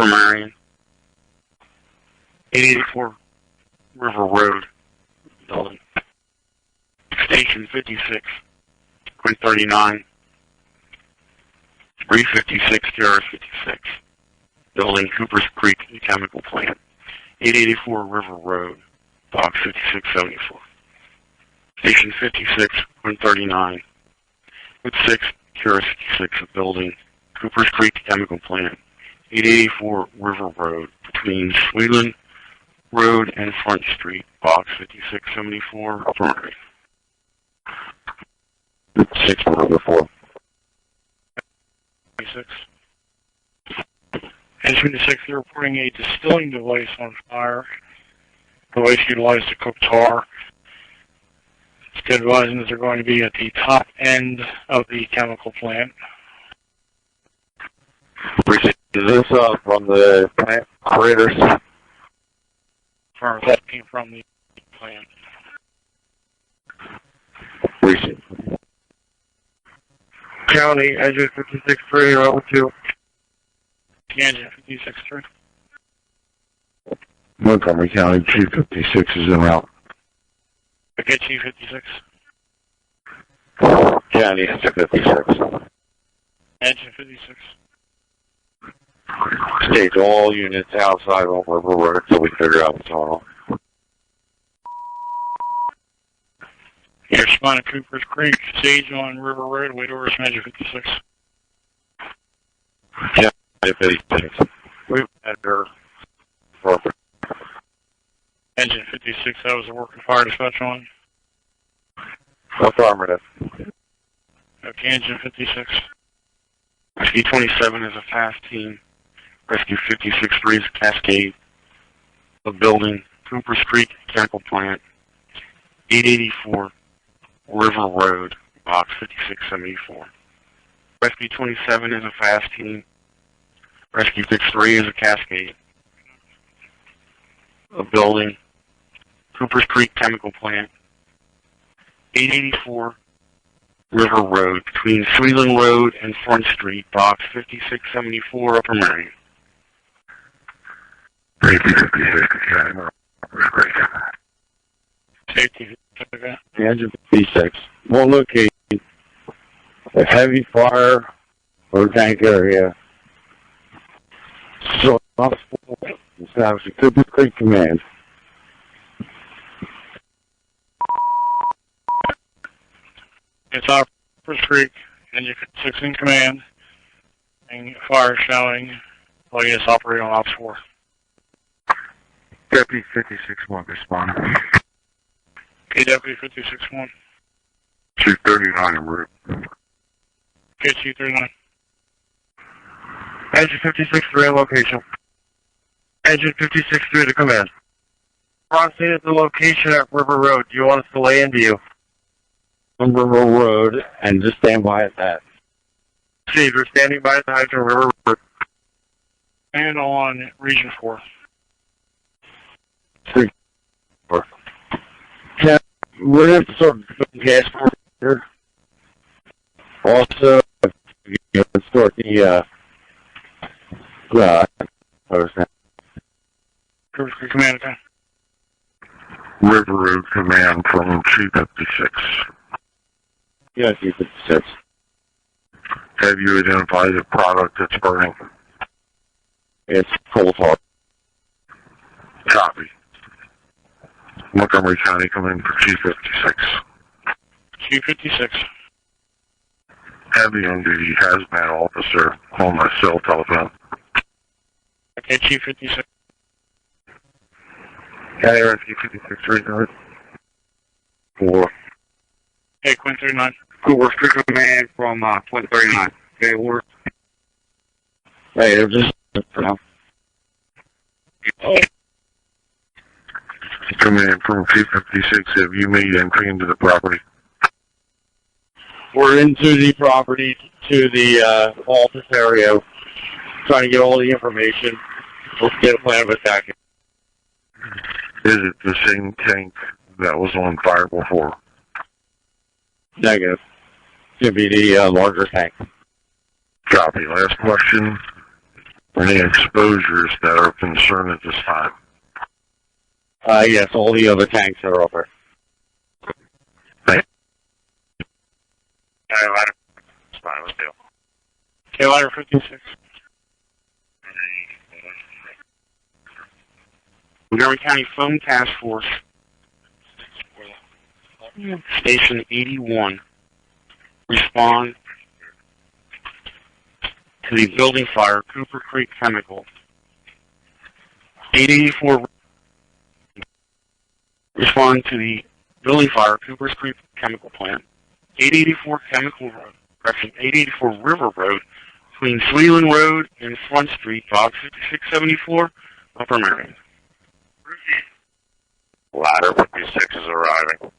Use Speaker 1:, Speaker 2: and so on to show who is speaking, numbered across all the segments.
Speaker 1: Upper Merion, 884 River Road, building. Station 56, Quint 39, 356 TRS 56, building Cooper's Creek Chemical Plant, 884 River Road, box 5674. Station 56, Quint 39, with 6 TRS 56, building Cooper's Creek Chemical Plant, 884 River Road, between Sweeland Road and Front Street, box 5674, Upper Merion.
Speaker 2: 614.
Speaker 3: 26. And 26, they're reporting a distilling device on fire. Device utilized to cook tar. It's advising that they're going to be at the top end of the chemical plant.
Speaker 2: Is this from the plant operators?
Speaker 3: That came from the plant.
Speaker 2: Appreciate it. County, engine 56-3, level 2.
Speaker 3: Engine 56-3.
Speaker 2: Montgomery County, Chief 56 is en route.
Speaker 3: Okay, Chief 56.
Speaker 2: County, engine 56.
Speaker 3: Engine 56.
Speaker 2: Stage all units outside on River Road until we figure out what's going on.
Speaker 3: You're responding to Cooper's Creek, stage on River Road, wait orders from Engine 56.
Speaker 2: Yeah, 56. We've had her for
Speaker 3: Engine 56, that was a working fire dispatch on.
Speaker 2: affirmative.
Speaker 3: Okay, Engine 56.
Speaker 1: Rescue 27 is a fast team. Rescue 56-3 is a cascade. The building, Cooper's Creek Chemical Plant, 884 River Road, box 5674. Rescue 27 is a fast team. Rescue 53 is a cascade. A building, Cooper's Creek Chemical Plant, 884 River Road, between Sweeland Road and Front Street, box 5674, Upper Merion.
Speaker 2: Safety 56,
Speaker 3: Safety 56.
Speaker 2: Engine 56 will locate a heavy fire or tank area. So, establish a Cooper Creek command.
Speaker 3: It's Cooper's Creek, Engine 56 in command, and fire showing, well, yes, operating on Ops 4.
Speaker 2: Deputy 56-1 respond.
Speaker 3: Okay, Deputy 56-1.
Speaker 2: 239 en route.
Speaker 3: Okay, 239.
Speaker 2: Engine 56-3 on location. Engine 56-3 to command. Crossing at the location at River Road. Do you want us to lay into you? On River Road, and just stand by at that. Steve, we're standing by at the hydrant River Road.
Speaker 3: And on Region 4.
Speaker 2: 3, 4. Yeah, we're going to sort of gas here. Also, start the
Speaker 3: Cooper's Creek Command attack.
Speaker 2: River Road Command from Chief 56. Yeah, Chief 56. Have you identified the product that's burning? It's coal tar. Copy. Montgomery County coming for Chief 56.
Speaker 3: Chief 56.
Speaker 2: Heavy on duty hazmat officer on my cell telephone.
Speaker 3: Okay, Chief 56.
Speaker 2: County Rescue 56 300. 4.
Speaker 3: Okay, Quint 39.
Speaker 1: Cooper's Creek Command from Quint 39. Okay, we're...
Speaker 2: Hey, they're just for now.
Speaker 3: Oh.
Speaker 2: Command from Chief 56, have you made entry into the property?
Speaker 1: We're into the property to the office area, trying to get all the information. Let's get a plan of attack.
Speaker 2: Is it the same tank that was on fire before?
Speaker 1: Negative. It's going to be the larger tank.
Speaker 2: Copy. Last question.
Speaker 1: Any exposures that are of concern at this time?
Speaker 2: Yes, all the other tanks are over.
Speaker 3: Okay, ladder 56.
Speaker 1: Montgomery County Phone Task Force, Station 81, respond to the building fire, Cooper Creek Chemical. 884, respond to the building fire, Cooper's Creek Chemical Plant. 884 Chemical Road, correction, 884 River Road, between Sweeland Road and Front Street, box 5674, Upper Merion.
Speaker 2: Ladder 56 is arriving.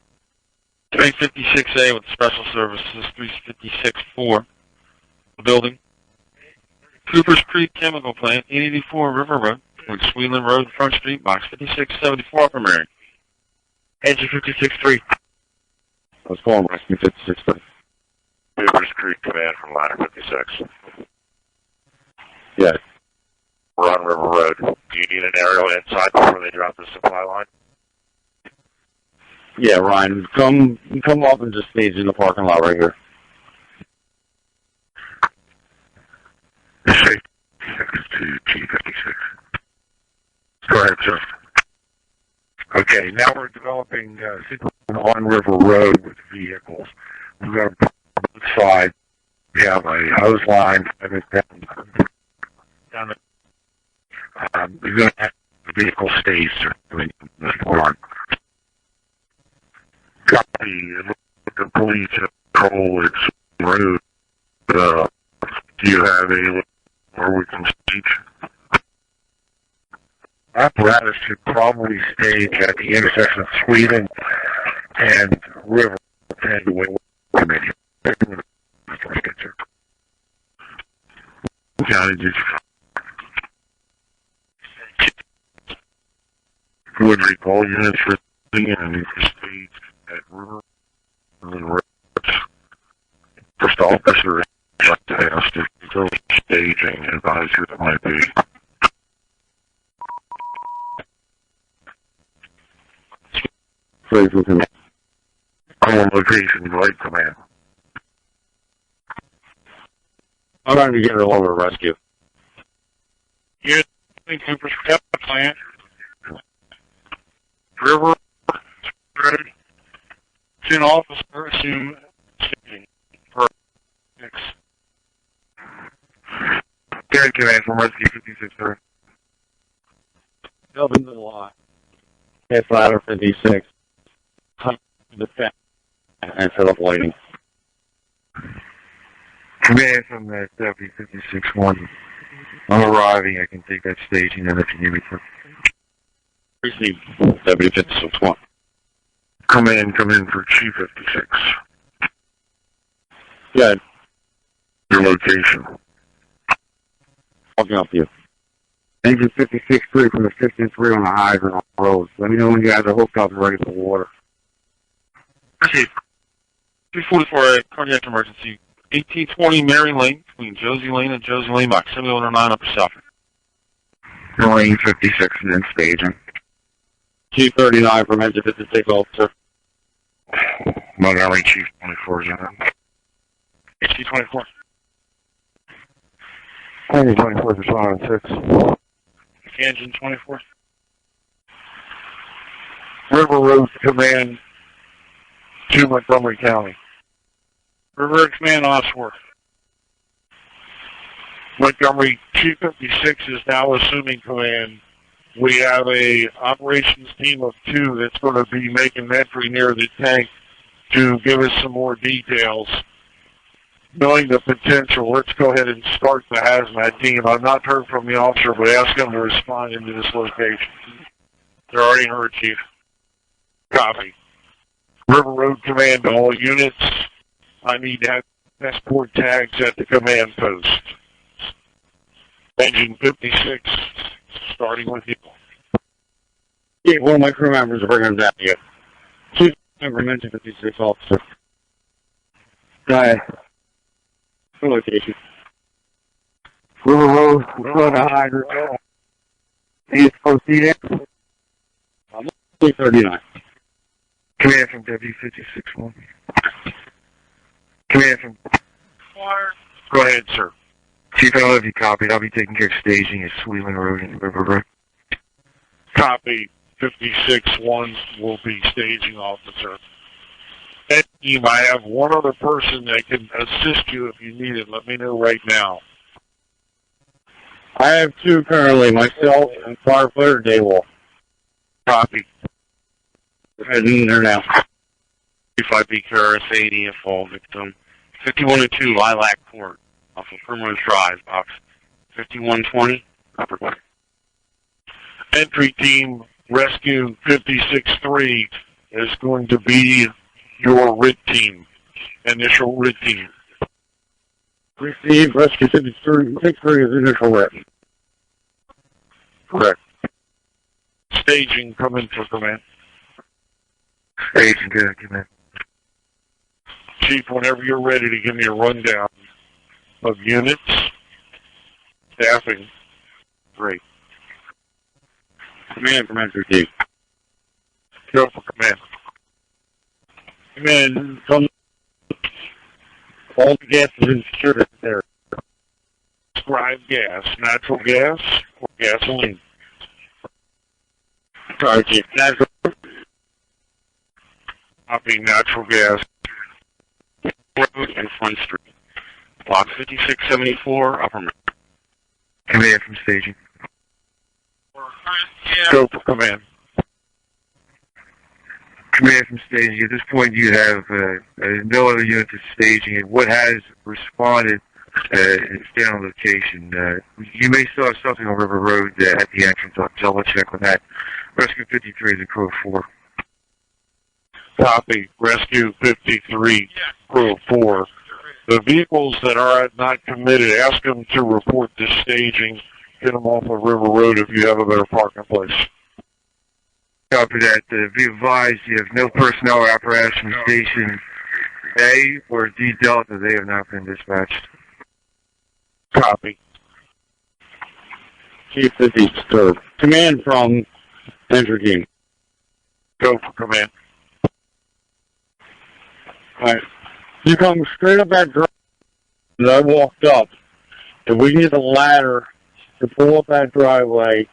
Speaker 4: 356A with Special Services, 356-4. The building. Cooper's Creek Chemical Plant, 884 River Road, with Sweeland Road, Front Street, box 5674, Upper Merion.
Speaker 3: Engine 56-3.
Speaker 2: I was calling Rescue 56-3.
Speaker 1: Cooper's Creek Command from ladder 56.
Speaker 2: Yes.
Speaker 1: We're on River Road. Do you need an aerial inside before they drop the supply line?
Speaker 2: Yeah, Ryan, come up and just stage in the parking lot right here.
Speaker 1: Say 62 T56. Go ahead, sir. Okay, now we're developing on River Road with vehicles. We've got a both sides. We have a hose line down the we're going to have the vehicle stays circling this one. Copy. The police have control road. Do you have a where we can stage? Apparatus should probably stage at the intersection of Sweden and River and Committee. County would recall units for and stage at River and Roads. First officer like to ask if go staging and advise who that might be. Call location, light command.
Speaker 2: I'm going to get it over rescue.
Speaker 3: Unit Cooper's Creek Plant. River Road. Soon officer assume staging. Next.
Speaker 1: Carry command from rescue 56-3.
Speaker 2: Up into the lot. Hit ladder 56. Defense. And set up lighting.
Speaker 1: Command from that W56-1. I'm arriving. I can take that staging and if you need me to.
Speaker 2: Receive W56-1.
Speaker 1: Come in for Chief 56.
Speaker 2: Good.
Speaker 1: Your location.
Speaker 2: Walking up to you. Engine 56-3 from the 53 on the hydrant on the road. Let me know when you guys are hooked up and ready for water.
Speaker 4: Proceed. 344A, cardiac emergency. 1820 Merion Lane, between Josie Lane and Josie Lane, box 7109, Upper South.
Speaker 1: Marine 56 and then staging.
Speaker 2: Chief 39 from Engine 56 officer.
Speaker 1: Montgomery Chief 24 is on.
Speaker 3: HC-24.
Speaker 1: Engine 24 is on 6.
Speaker 3: Engine 24.
Speaker 1: River Road Command to Montgomery County.
Speaker 3: River Road Command offshore.
Speaker 1: Montgomery Chief 56 is now assuming command. We have a operations team of 2 that's going to be making entry near the tank to give us some more details. Knowing the potential, let's go ahead and start the hazmat team. I've not heard from the officer, but ask them to respond into this location.
Speaker 3: They're already heard, Chief.
Speaker 1: Copy. River Road Command to all units. I need to have passport tags at the command post. Engine 56, starting with you.
Speaker 2: Yeah, one of my crew members are bringing them down to you. Chief member Engine 56 officer. Go ahead. For location. River Road, we're going to hydrant. Please proceed.
Speaker 3: 339.
Speaker 2: Command from W56-1. Command from...
Speaker 4: Go ahead, sir.
Speaker 2: Chief, I don't know if you copied. I'll be taking care of staging at Sweelan Road and River Road.
Speaker 4: Copy. 56-1 will be staging officer. And team, I have one other person that can assist you if you need it. Let me know right now.
Speaker 3: I have two currently, myself and firefighter Daywall.
Speaker 4: Copy.
Speaker 3: Heading there now.
Speaker 1: 35B KRS 80, a fall victim. 5102 Lilac Court, off of Primrose Drive, box 5120, Upper Court.
Speaker 4: Entry team, rescue 56-3 is going to be your RIT team, initial RIT team.
Speaker 3: Received, rescue 63 is initial rep.
Speaker 4: Correct. Staging, come in for command.
Speaker 2: Staging, good, command.
Speaker 4: Chief, whenever you're ready to give me a rundown of units, staffing.
Speaker 1: Great.
Speaker 3: Command from entry team.
Speaker 4: Go for command.
Speaker 3: Command, come. All the gas is in security there.
Speaker 4: Describe gas, natural gas or gasoline.
Speaker 3: Sorry, Chief. Natural.
Speaker 4: Copy, natural gas.
Speaker 1: Road and Front Street, block 5674, Upper Merion.
Speaker 2: Command from staging.
Speaker 4: Go for command.
Speaker 2: Command from staging. At this point, you have no other units of staging, and what has responded is down on location. You may still have something on River Road at the entrance. I'll let you check on that. Rescue 53 is a crew of 4.
Speaker 4: Copy. Rescue 53, crew 4. The vehicles that are not committed, ask them to report to staging. Get them off of River Road if you have a better parking place.
Speaker 2: Copy that. Be advised, you have no personnel or apparatus from Station A or D Delta. They have not been dispatched.
Speaker 4: Copy.
Speaker 3: Chief 53. Command from entry team.
Speaker 4: Go for command.
Speaker 3: Alright. You come straight up that driveway that I walked up. If we can get the ladder to pull up that driveway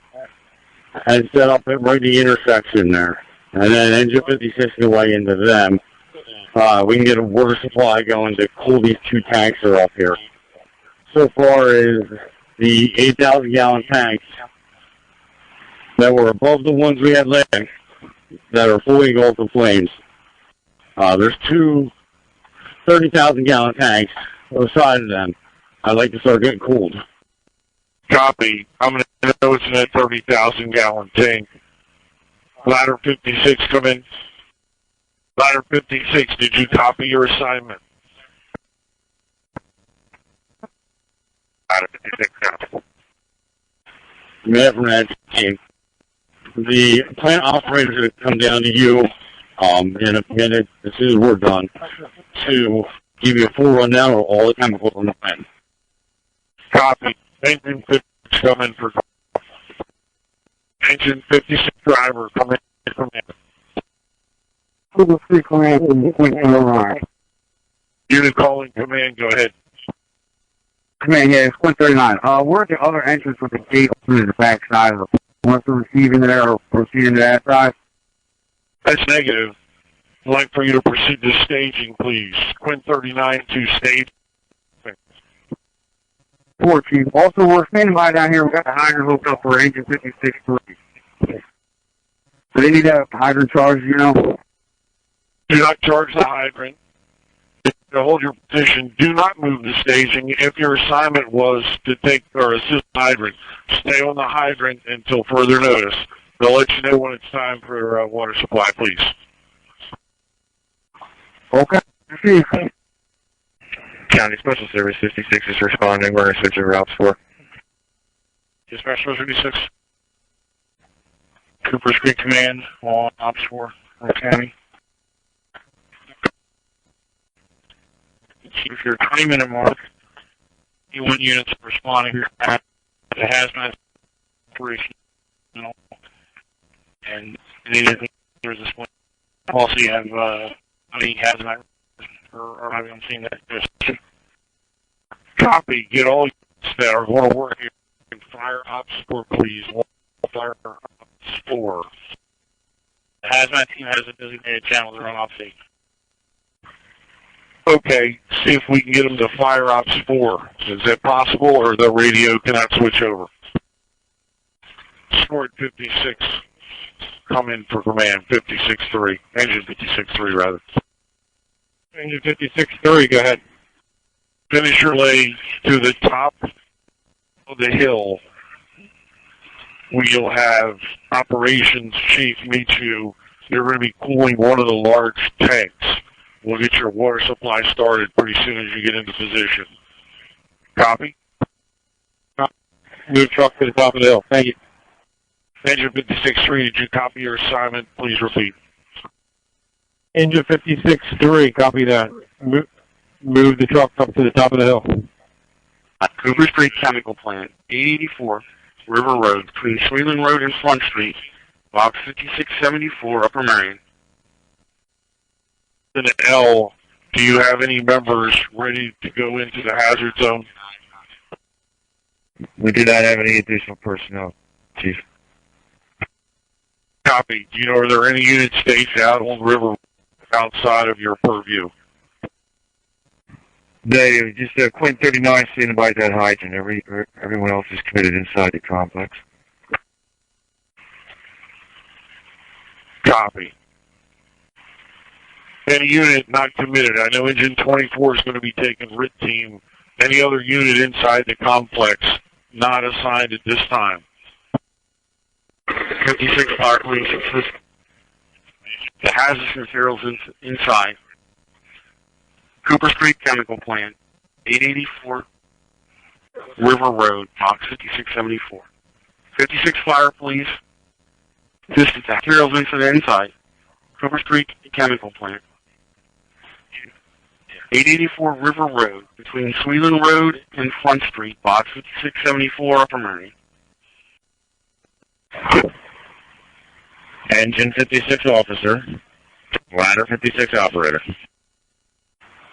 Speaker 3: and set up it right at the intersection there, and then engine 56 the way into them, we can get a water supply going to cool these two tanks that are up here. So far as the 8,000 gallon tanks that were above the ones we had landing that are fully engulfed in flames. There's two 30,000 gallon tanks on the side of them. I'd like to start getting cooled.
Speaker 4: Copy. I'm going to know it's in that 30,000 gallon tank. Ladder 56, come in. Ladder 56, did you copy your assignment? Ladder 56, now.
Speaker 3: Command from that team. The plant operator's going to come down to you in a minute, as soon as we're done, to give you a full rundown of all the chemicals on the plant.
Speaker 4: Copy. Engine 56 coming for Engine 56 driver coming from
Speaker 2: Google 3 command in
Speaker 4: Unit calling command, go ahead.
Speaker 2: Command, yeah, it's 139. We're at the other entrance with the gate open to the back side of it. Want to receive in there or proceed into that side?
Speaker 4: That's negative. I'd like for you to proceed to staging, please. Quint 39 to stage.
Speaker 2: 4, Chief. Also, we're standing by down here. We got the hydrant hooked up for engine 56-3. Do they need a hydrant charge, you know?
Speaker 4: Do not charge the hydrant. To hold your position, do not move the staging. If your assignment was to take or assist the hydrant, stay on the hydrant until further notice. They'll let you know when it's time for water supply, please.
Speaker 2: Okay. Chief.
Speaker 1: County Special Service 56 is responding. We're going to switch over routes 4.
Speaker 3: Dispatch 56. Cooper's Creek Command on Ops 4, County. Chief, your 20-minute mark 21 units responding to the hazmat operation. And there's this one. Also, you have any hazmat or maybe I'm seeing that. Copy. Get all units that are going to work here in fire ops 4, please. Fire ops 4. The hazmat team has a designated channel they're on off-state. Okay, see if we can get them to fire ops 4. Is that possible, or the radio cannot switch over? Sport 56, come in for command, 56-3. Engine 56-3, rather. Engine 56-3, go ahead. Finish your lay to the top of the hill. We'll have operations chief meet you. You're going to be cooling one of the large tanks. We'll get your water supply started pretty soon as you get into position. Copy?
Speaker 2: Move truck to the top of the hill. Thank you.
Speaker 3: Engine 56-3, did you copy your assignment? Please repeat.
Speaker 2: Engine 56-3, copy that. Move the truck up to the top of the hill.
Speaker 1: Cooper Street Chemical Plant, 884 River Road, between Sweeland Road and Front Street, Box 5674, Upper Merion.
Speaker 3: An L, do you have any members ready to go into the hazard zone?
Speaker 2: We do not have any additional personnel, Chief.
Speaker 3: Copy. Do you know, are there any units staged out on the river outside of your purview?
Speaker 2: They just Quint 39 standing by that hydrant. Everyone else is committed inside the complex.
Speaker 3: Copy. Any unit not committed. I know Engine 24 is going to be taking RIT team. Any other unit inside the complex not assigned at this time?
Speaker 1: 56 Fire Police assist. The hazardous materials inside. Cooper Street Chemical Plant, 884 River Road, Box 5674. 56 Fire Police, assistance materials into the inside. Cooper Street Chemical Plant, 884 River Road, between Sweeland Road and Front Street, Box 5674, Upper Merion.
Speaker 2: Engine 56 officer. Ladder 56 operator.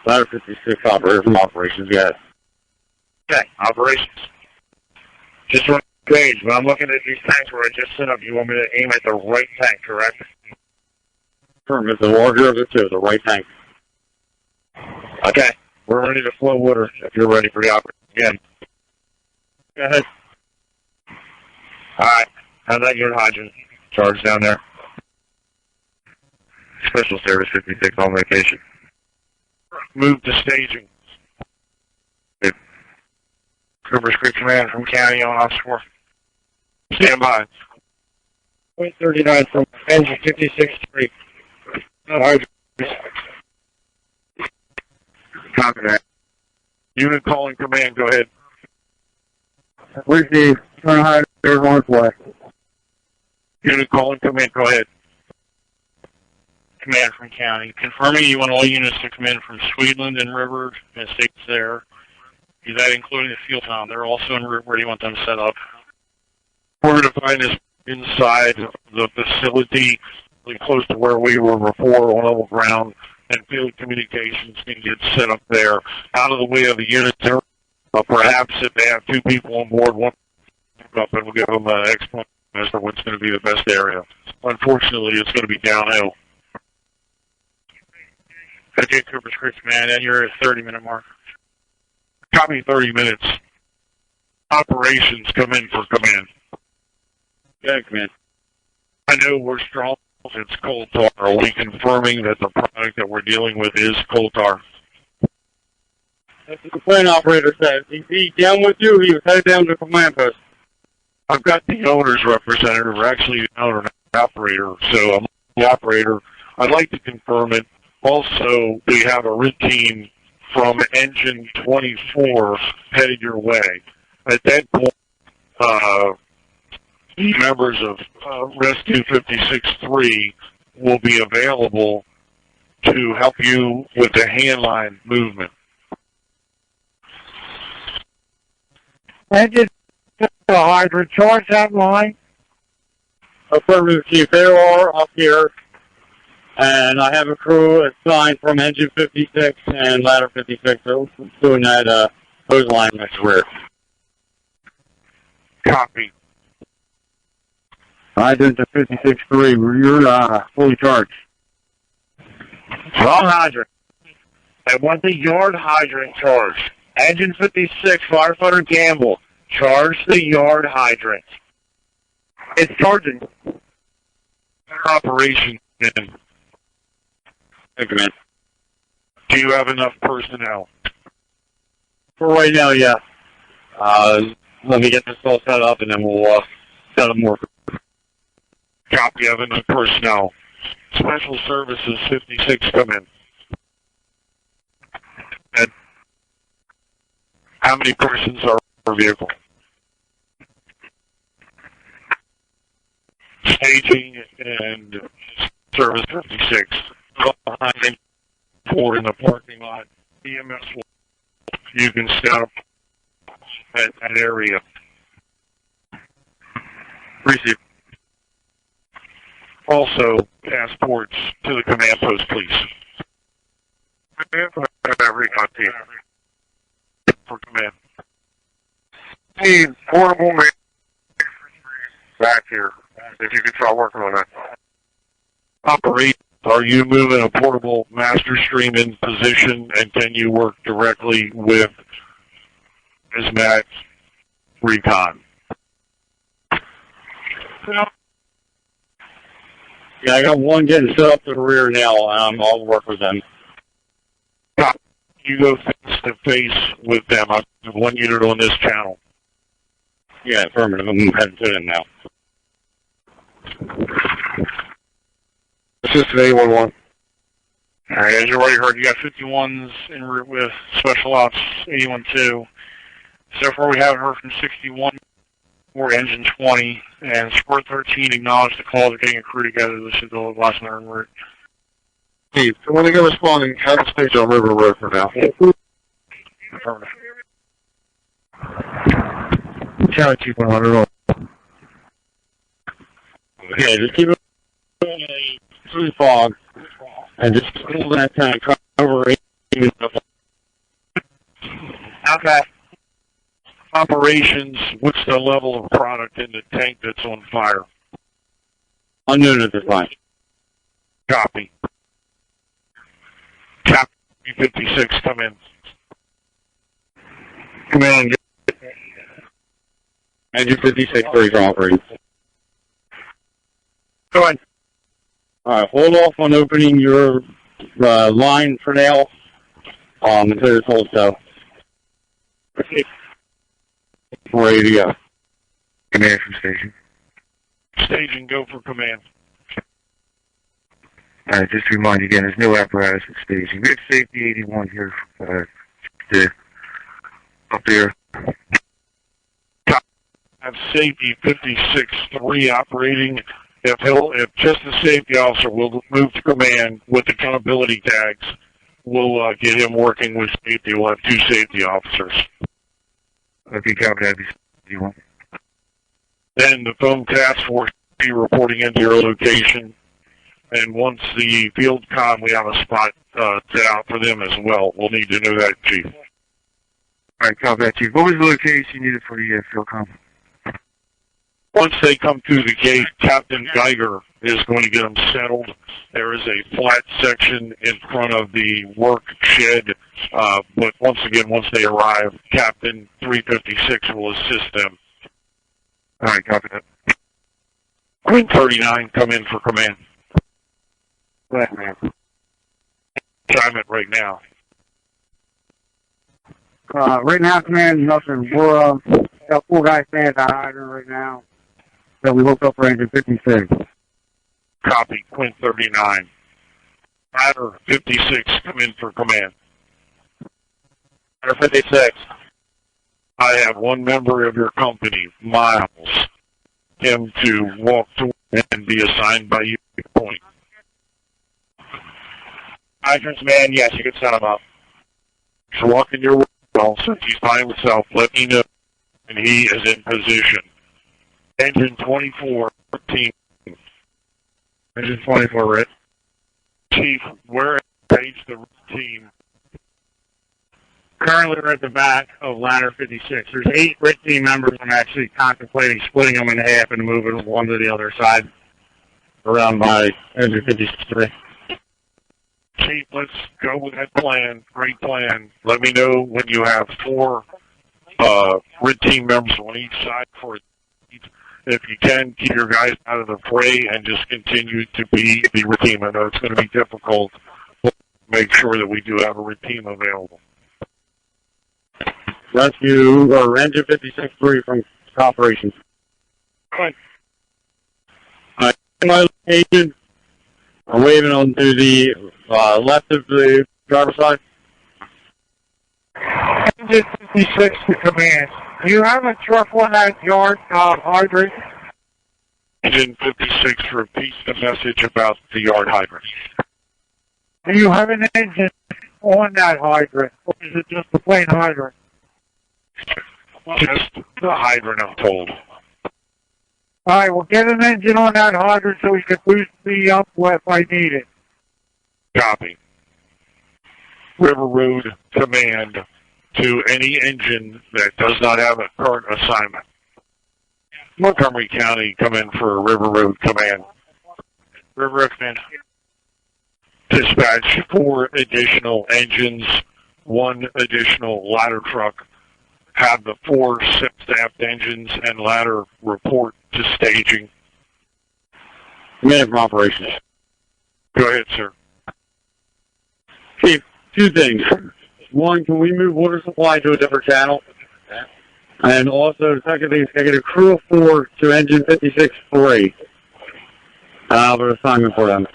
Speaker 2: Ladder 56 operator from operations, yes.
Speaker 3: Okay, operations. Just one page, but I'm looking at these tanks where I just set up. You want me to aim at the right tank, correct?
Speaker 2: It's the larger of the two, the right tank.
Speaker 3: Okay, we're ready to flow water if you're ready for the operation. Again. Go ahead. Alright, how's that your hydrant? Charge down there.
Speaker 2: Special Service 56 on vacation.
Speaker 3: Move to staging.
Speaker 2: Good.
Speaker 3: Cooper Street Command from County on Ops 4. Stand by. Point 39 from Engine 56-3.
Speaker 2: Copy that.
Speaker 3: Unit calling command, go ahead.
Speaker 2: Receive. Turn high. There's northwest.
Speaker 3: Unit calling command, go ahead. Command from County. Confirming you want all units to come in from Sweeland and River and states there. Is that including the field town? They're also in River. Where do you want them set up? We're going to find this inside the facility, really close to where we were before on level ground, and field communications can get set up there. Out of the way of the units there. Perhaps if they have 2 people on board, one up, and we'll give them an explanation as to what's going to be the best area. Unfortunately, it's going to be downhill. Okay, Cooper Street Command, and you're at 30-minute mark. Copy 30 minutes. Operations come in for command.
Speaker 2: Yeah, command.
Speaker 3: I know we're strong. It's coal tar. Are we confirming that the product that we're dealing with is coal tar?
Speaker 2: That's what the plane operator said. He's down with you. He was headed down to the command post.
Speaker 3: I've got the owner's representative, or actually the owner and operator, so I'm the operator. I'd like to confirm it. Also, we have a RIT team from Engine 24 headed your way. At that point, members of Rescue 56-3 will be available to help you with the handline movement. Engine to the hydrant, charge that line.
Speaker 2: Affirmative, Chief. They are up here, and I have a crew assigned from engine 56 and ladder 56 doing that hose line next rear.
Speaker 3: Copy.
Speaker 2: Hydrant to 56-3. You're fully charged.
Speaker 3: Wrong hydrant. I want the yard hydrant charged. Engine 56, firefighter Gamble. Charge the yard hydrant. It's charging.
Speaker 1: Operation in.
Speaker 2: Thank you, man.
Speaker 1: Do you have enough personnel?
Speaker 2: For right now, yeah. Let me get this all set up, and then we'll set up more.
Speaker 1: Copy of enough personnel. Special Services 56 come in. And how many persons are per vehicle? Staging and Service 56. Behind 4 in the parking lot. EMS you can set up at that area.
Speaker 2: Receive.
Speaker 1: Also, passports to the command post, please. Recon team. For command. Need portable man back here. If you could try working on that. Operate. Are you moving a portable master stream in position, and can you work directly with Hazmat Recon?
Speaker 2: Yeah, I got one getting set up to the rear now. I'll work with them.
Speaker 1: You go face to face with them. I have one unit on this channel.
Speaker 2: Yeah, affirmative. I'm heading to them now.
Speaker 1: Assistant 811. All right, as you already heard, you got 51s en route with Special Ops 81-2. So far, we haven't heard from 61 or Engine 20, and Squirt 13 acknowledged the call. They're getting a crew together. This is the last night en route. Steve, so when they get responding, have a stage on River Road for now. Affirmative.
Speaker 3: Charlie Chief 100.
Speaker 2: Okay, just keep it through fog, and just pull that tank cover.
Speaker 3: Okay.
Speaker 1: Operations, what's the level of product in the tank that's on fire?
Speaker 2: Unknown at this time.
Speaker 1: Copy. Copy 56, come in.
Speaker 2: Command. Engine 56, for operating.
Speaker 3: Go ahead.
Speaker 2: All right, hold off on opening your line for now until it's hold so. Ready to go.
Speaker 1: Command from station. Staging, go for command.
Speaker 5: Alright, just to remind you again, there's no apparatus at staging. We have safety 81 here up there.
Speaker 1: Have safety 56-3 operating. If just the safety officer will move to command with accountability tags, we'll get him working with safety. We'll have 2 safety officers.
Speaker 5: Okay, copy that. 81.
Speaker 1: Then the foam task force will be reporting into your location. And once the field com, we have a spot set out for them as well. We'll need to know that, Chief.
Speaker 5: Alright, copy that, Chief. What was the location needed for the field com?
Speaker 1: Once they come through the gate, Captain Geiger is going to get them settled. There is a flat section in front of the work shed, but once again, once they arrive, Captain 356 will assist them.
Speaker 5: All right, copy that.
Speaker 1: Queen 39, come in for command.
Speaker 3: Go ahead, man.
Speaker 1: Chime it right now.
Speaker 3: Right now, command, nothing. We're got 4 guys standing at the hydrant right now. So we hooked up for engine 56.
Speaker 1: Copy, Quint 39. Ladder 56, come in for command.
Speaker 2: Ladder 56.
Speaker 1: I have one member of your company, Miles, him to walk to and be assigned by you at point.
Speaker 3: Hydrants, man, yes, you can set him up.
Speaker 1: He's walking your well, since he's by himself, let me know
Speaker 3: and he is in position. Engine 24, team.
Speaker 2: Engine 24, Rit.
Speaker 3: Chief, where is the team?
Speaker 2: Currently, we're at the back of ladder 56. There's 8 RIT team members. I'm actually contemplating splitting them in half and moving one to the other side around by engine 53.
Speaker 3: Chief, let's go with that plan. Great plan. Let me know when you have 4 RIT team members on each side for it. If you can, keep your guys out of the fray and just continue to be the RIT team. I know it's going to be difficult. Make sure that we do have a RIT team available.
Speaker 2: Rescue, or engine 56-3 from operations.
Speaker 3: Good.
Speaker 2: My location, I'm waving on to the left of the driver's side.
Speaker 6: Engine 56 to command. Do you have a truck on that yard hydrant?
Speaker 3: Engine 56 repeats the message about the yard hydrant.
Speaker 6: Do you have an engine on that hydrant, or is it just a plain hydrant?
Speaker 3: Just the hydrant, I'm told.
Speaker 6: All right, well, get an engine on that hydrant so we can boost me up if I need it.
Speaker 3: Copy. River Road Command to any engine that does not have a current assignment. Montgomery County, come in for a River Road Command.
Speaker 2: River Road Command.
Speaker 3: Dispatch 4 additional engines, 1 additional ladder truck. Have the 4 staffed engines and ladder report to staging.
Speaker 2: Command from operations.
Speaker 3: Go ahead, sir.
Speaker 2: Chief, 2 things. 1, can we move water supply to a different channel? And also, the second thing is, can I get a crew of 4 to engine 56-3? I'll have an assignment for them.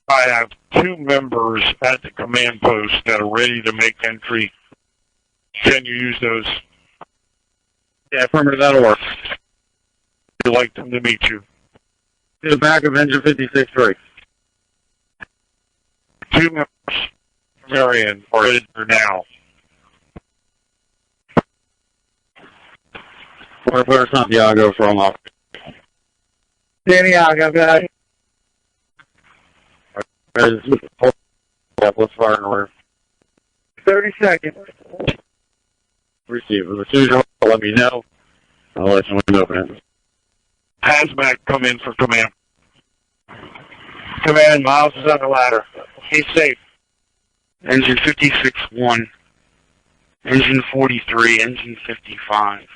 Speaker 3: I have 2 members at the command post that are ready to make entry. Can you use those?
Speaker 2: Yeah, affirmative, that'll work.
Speaker 3: We'd like them to meet you.
Speaker 2: To the back of engine 56-3.
Speaker 3: 2 members from Merion are in there now.
Speaker 2: Where's Santiago from?
Speaker 6: Santiago, guys.
Speaker 2: Let's fire in order.
Speaker 6: 30 seconds.
Speaker 2: Receive. As soon as you let me know, I'll let you open it.
Speaker 3: Hazmat, come in for command.
Speaker 2: Command, Miles is on the ladder. He's safe.
Speaker 1: Engine 56-1, Engine 43, Engine 55,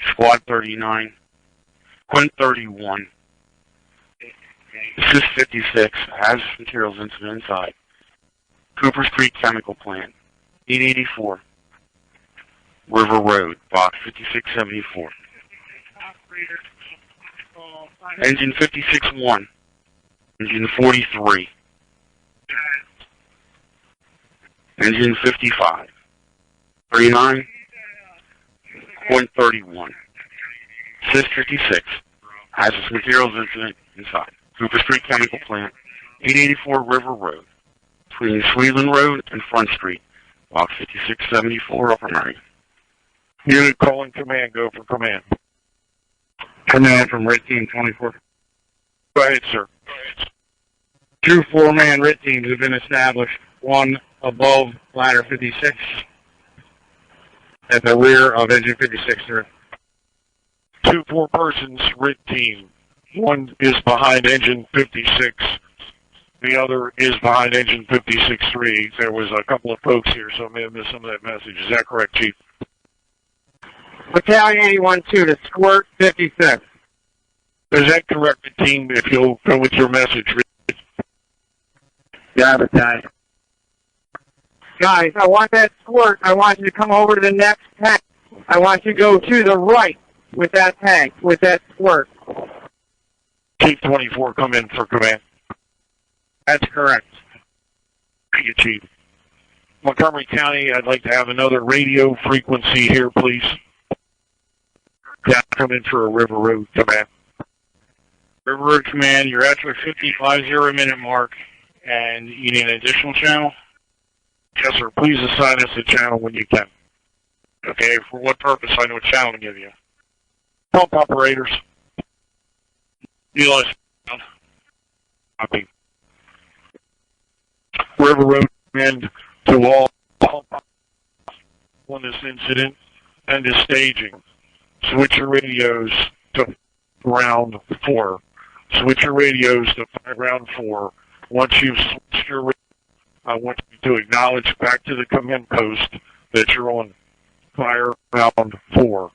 Speaker 1: Squad 39, Quint 31, Assist 56, hazardous materials incident inside, Cooper's Creek Chemical Plant, 884, River Road, Box 5674. Engine 56-1, Engine 43, Engine 55, 39, Point 31, Assist 56, hazardous materials incident inside, Cooper Street Chemical Plant, 884 River Road, between Sweeland Road and Front Street, Box 5674, Upper Merion.
Speaker 3: Unit calling command, go for command.
Speaker 2: Command from RIT Team 24.
Speaker 3: Go ahead, sir.
Speaker 2: 2 4-man RIT teams have been established, 1 above ladder 56 at the rear of engine 56.
Speaker 3: 2 4-persons RIT team. 1 is behind engine 56. The other is behind engine 56-3. There was a couple of folks here, so I may have missed some of that message. Is that correct, Chief?
Speaker 6: Battalion 81-2 to Squirt 56.
Speaker 3: Is that correct, team, if you'll go with your message?
Speaker 2: Yeah, Battalion.
Speaker 6: Guys, I want that Squirt. I want you to come over to the next tank. I want you to go to the right with that tank, with that Squirt.
Speaker 3: Chief 24, come in for command.
Speaker 2: That's correct.
Speaker 3: Thank you, Chief. Montgomery County, I'd like to have another radio frequency here, please. Yeah, come in for a River Road command.
Speaker 2: River Road Command, you're at your 50 minute mark, and you need an additional channel?
Speaker 3: Yes, sir. Please assign us a channel when you can. Okay, for what purpose? I know what channel to give you. Pump operators. Utilize copy. River Road command to all pump on this incident and is staging. Switch your radios to round 4. Switch your radios to round 4. Once you've switched your radio, I want you to acknowledge back to the command post that you're on fire round 4.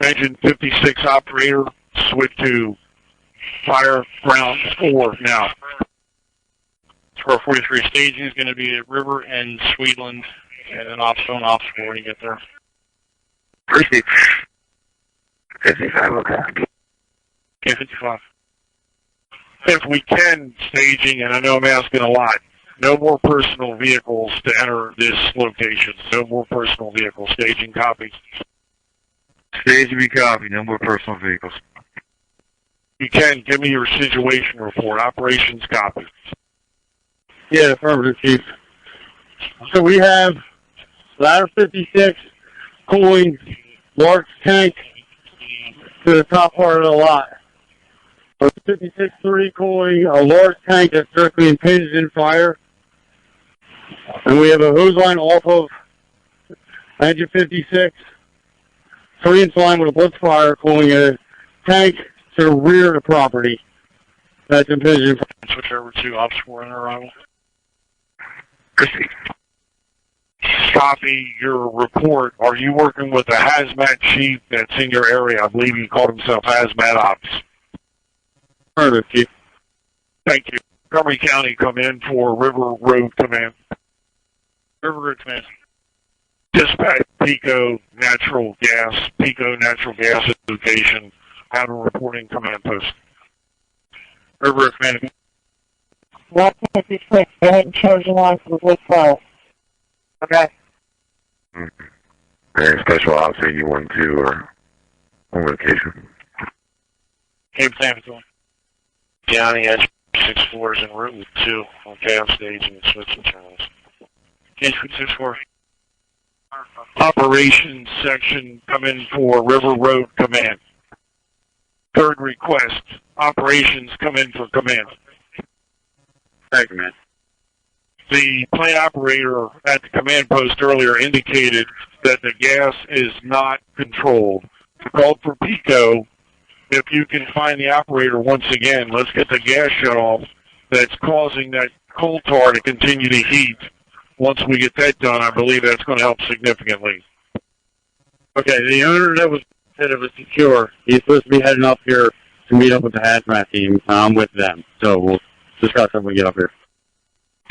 Speaker 3: Engine 56 operator, switch to fire round 4 now. Square 43 staging is going to be at River and Sweetland, and then offzone off when you get there.
Speaker 1: 55, okay.
Speaker 3: Okay, 55. If we can, staging, and I know I'm asking a lot, no more personal vehicles to enter this location. No more personal vehicles. Staging copy.
Speaker 5: Stage be copy. No more personal vehicles.
Speaker 3: You can, give me your situation report. Operations copy.
Speaker 2: Yeah, affirmative, Chief. So we have ladder 56 cooling large tank to the top part of the lot. 56-3 cooling a large tank that's directly impinged in fire. And we have a hose line off of engine 56. 3-inch line with a blitz fire cooling a tank to the rear of the property that's impinged in fire.
Speaker 3: Switch over to Ops 4 and arrival.
Speaker 1: Proceed.
Speaker 3: Copy your report. Are you working with a hazmat chief that's in your area? I believe he called himself Hazmat Ops.
Speaker 2: Affirmative, Chief.
Speaker 3: Thank you. Montgomery County, come in for River Road Command. River Road Command. Dispatch Pico Natural Gas location. Have a reporting command post. River Road Command.
Speaker 6: 156, go ahead and charge the line for the blitz fire. Okay.
Speaker 1: And Special Ops 81-2 are on location.
Speaker 3: Cape San Antonio. County Edge 64 is en route with 2 on chaos stage and switching channels. Case 64. Operations section, come in for River Road Command. Third request, operations come in for command.
Speaker 2: Thank you, man.
Speaker 3: The plant operator at the command post earlier indicated that the gas is not controlled. Called for Pico. If you can find the operator once again, let's get the gas shut off that's causing that coal tar to continue to heat. Once we get that done, I believe that's going to help significantly.
Speaker 2: Okay, the owner that said it was secure, he's supposed to be heading up here to meet up with the hazmat team. I'm with them, so we'll discuss when we get up here.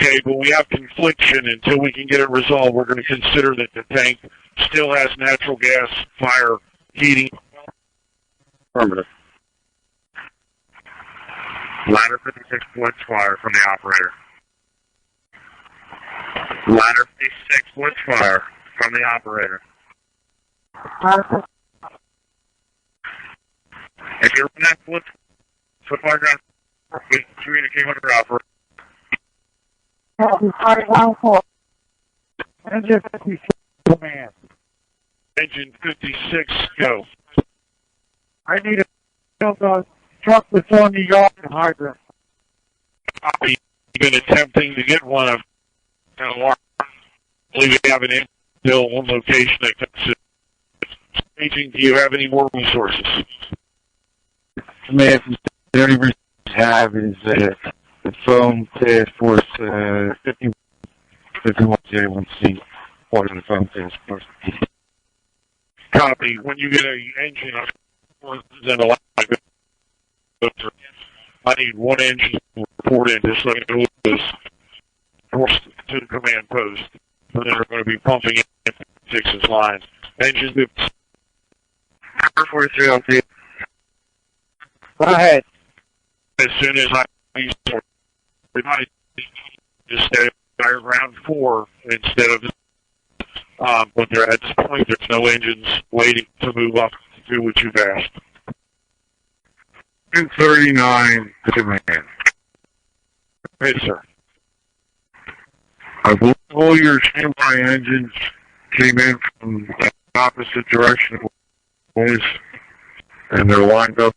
Speaker 3: Okay, but we have confliction. Until we can get it resolved, we're going to consider that the tank still has natural gas fire heating.
Speaker 2: Affirmative.
Speaker 5: Ladder 56 blitz fire from the operator. Ladder 56 blitz fire from the operator. If you're in that blitz fire ground, we communicate with the operator.
Speaker 6: Engine 56 command.
Speaker 3: Engine 56, go.
Speaker 6: I need a truck that's on the yard hydrant.
Speaker 3: I've been attempting to get one of an alarm. I believe we have an infill one location that comes staging. Do you have any more resources?
Speaker 5: Command, the only reason we have is the phone task force 5101C. Part of the phone task force.
Speaker 3: Copy. When you get an engine, then a I need one engine reported just like it was forced to the command post. And then they're going to be pumping in 6's lines. Engine
Speaker 5: 43 on the
Speaker 6: Go ahead.
Speaker 3: as soon as I just stay around 4 instead of when they're at this point, there's no engines waiting to move up to do what you've asked.
Speaker 5: 239 command.
Speaker 3: Hey, sir.
Speaker 5: I believe all your standby engines came in from the opposite direction of boys, and they're lined up.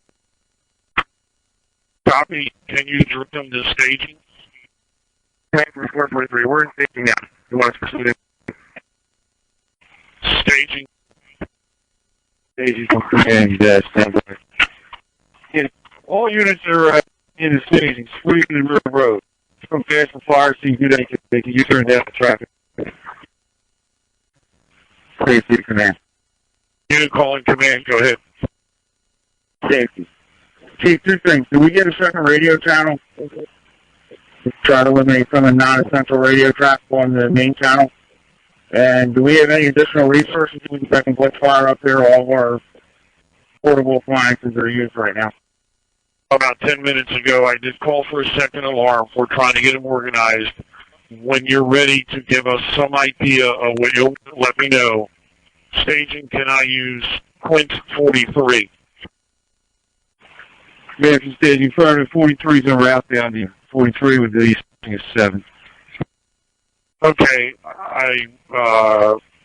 Speaker 3: Copy. Can you direct them to staging?
Speaker 5: 443, we're in staging now. You want us to proceed?
Speaker 3: Staging.
Speaker 5: Staging from command, standby. Yeah, all units are in the staging, Sweetland River Road. Come fast and fire so you can do that. They can U-turn down the traffic. Safety command.
Speaker 3: Unit calling command. Go ahead.
Speaker 2: Safety. Chief, two things. Do we get a second radio channel? Try to eliminate some of the non-essential radio traffic on the main channel. And do we have any additional resources that can blitz fire up there? All of our portable appliances are used right now.
Speaker 3: About 10 minutes ago, I did call for a second alarm. We're trying to get them organized. When you're ready to give us some idea of what you'll let me know. Staging, can I use Quint 43?
Speaker 5: Man, from staging, 43 is en route down here. 43 with the 7.
Speaker 3: Okay,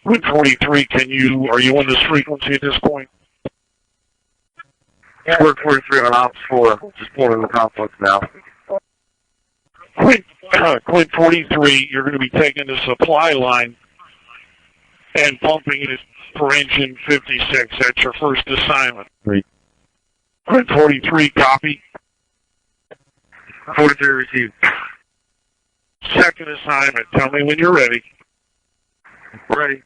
Speaker 3: Quint 43, are you on this frequency at this point?
Speaker 5: Work 43 on Ops 4. Just pulling in the complex now.
Speaker 3: Quint 43, you're going to be taking the supply line and pumping it for engine 56. That's your first assignment.
Speaker 5: Right.
Speaker 3: Quint 43, copy.
Speaker 5: 43 received.
Speaker 3: Second assignment, tell me when you're ready.
Speaker 5: Ready.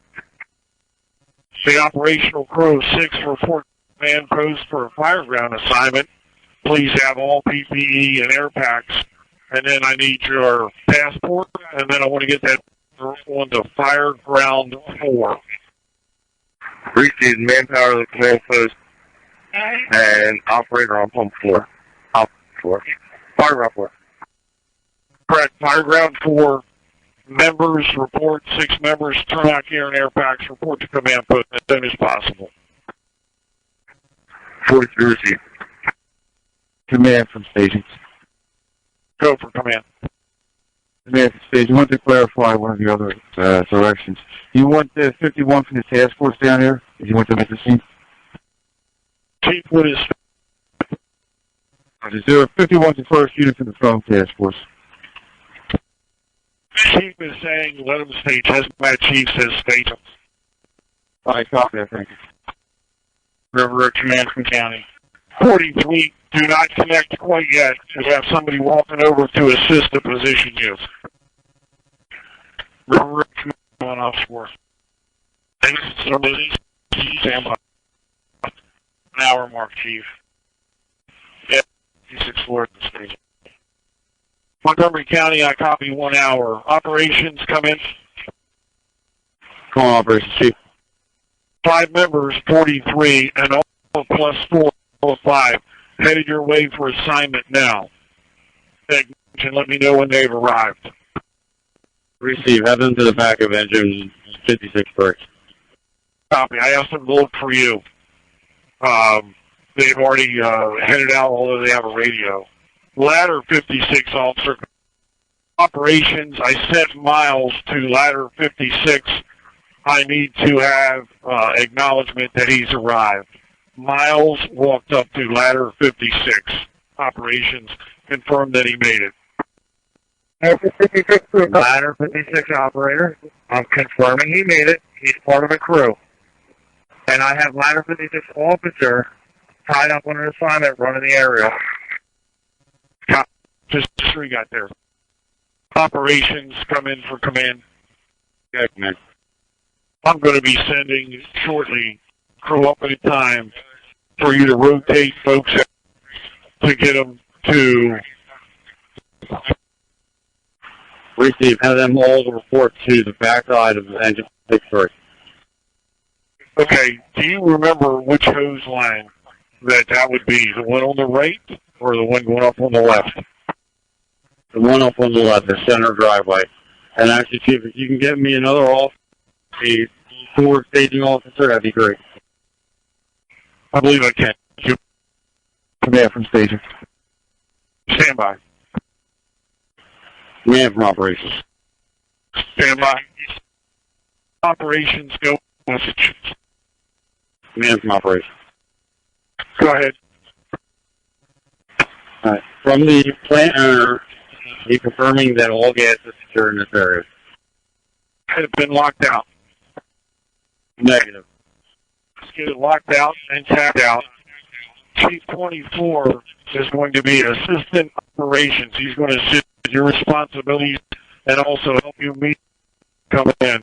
Speaker 3: The operational crew 6 report man post for a fireground assignment. Please have all PPE and air packs. And then I need your passport, and then I want to get that on to fireground 4.
Speaker 5: Received manpower to the command post and operator on pump 4. Pump 4. Fireground 4.
Speaker 3: Correct. Fireground 4. Members report. 6 members. Turn out gear and air packs. Report to command post as soon as possible.
Speaker 5: 43 received. Command from station.
Speaker 3: Go for command.
Speaker 5: Command from station. I want to clarify one of the other directions. You want the 51 from the task force down there? If you want them at the scene?
Speaker 3: Chief, what is...
Speaker 5: 51's the first unit from the phone task force.
Speaker 3: Chief is saying, let him stage. Hazmat Chief says stage.
Speaker 5: I copy that, thank you.
Speaker 3: River Road Command from County. 43, do not connect quite yet. We have somebody walking over to assist to position you. River Road Command on off force. Stand by. An hour mark, Chief. Yeah, 56-4 at the station. Montgomery County, I copy 1 hour. Operations, come in.
Speaker 2: Call operations, Chief.
Speaker 3: 5 members, 43, and all plus 4, 5. Headed your way for assignment now. And let me know when they've arrived.
Speaker 2: Receive. Head them to the back of engine 56 first.
Speaker 3: Copy. I asked them to look for you. They've already headed out, although they have a radio. Ladder 56 officer. Operations, I sent Miles to ladder 56. I need to have acknowledgement that he's arrived. Miles walked up to ladder 56. Operations confirmed that he made it.
Speaker 6: Ladder 56 operator. I'm confirming he made it. He's part of the crew. And I have ladder 56 officer tied up on an assignment running the area.
Speaker 3: Just sure you got there. Operations, come in for command.
Speaker 2: Yeah, command.
Speaker 3: I'm going to be sending shortly, crew up at a time, for you to rotate folks to get them to...
Speaker 2: Receive. Have them all report to the backside of engine 6 first.
Speaker 3: Okay, do you remember which hose line that would be? The one on the right or the one going up on the left?
Speaker 2: The one up on the left, the center driveway. And actually, Chief, if you can get me another a forward staging officer, that'd be great.
Speaker 3: I believe I can. You
Speaker 5: Command from station.
Speaker 3: stand by.
Speaker 2: Command from operations.
Speaker 3: Stand by. Operations, go. Message.
Speaker 2: Command from operations.
Speaker 3: Go ahead.
Speaker 2: Alright. From the plant owner, he's confirming that all gas is secure in this area.
Speaker 3: Has been locked out.
Speaker 2: Negative.
Speaker 3: Let's get it locked out and tapped out. Chief 24 is going to be assistant operations. He's going to assist with your responsibilities and also help you meet coming in.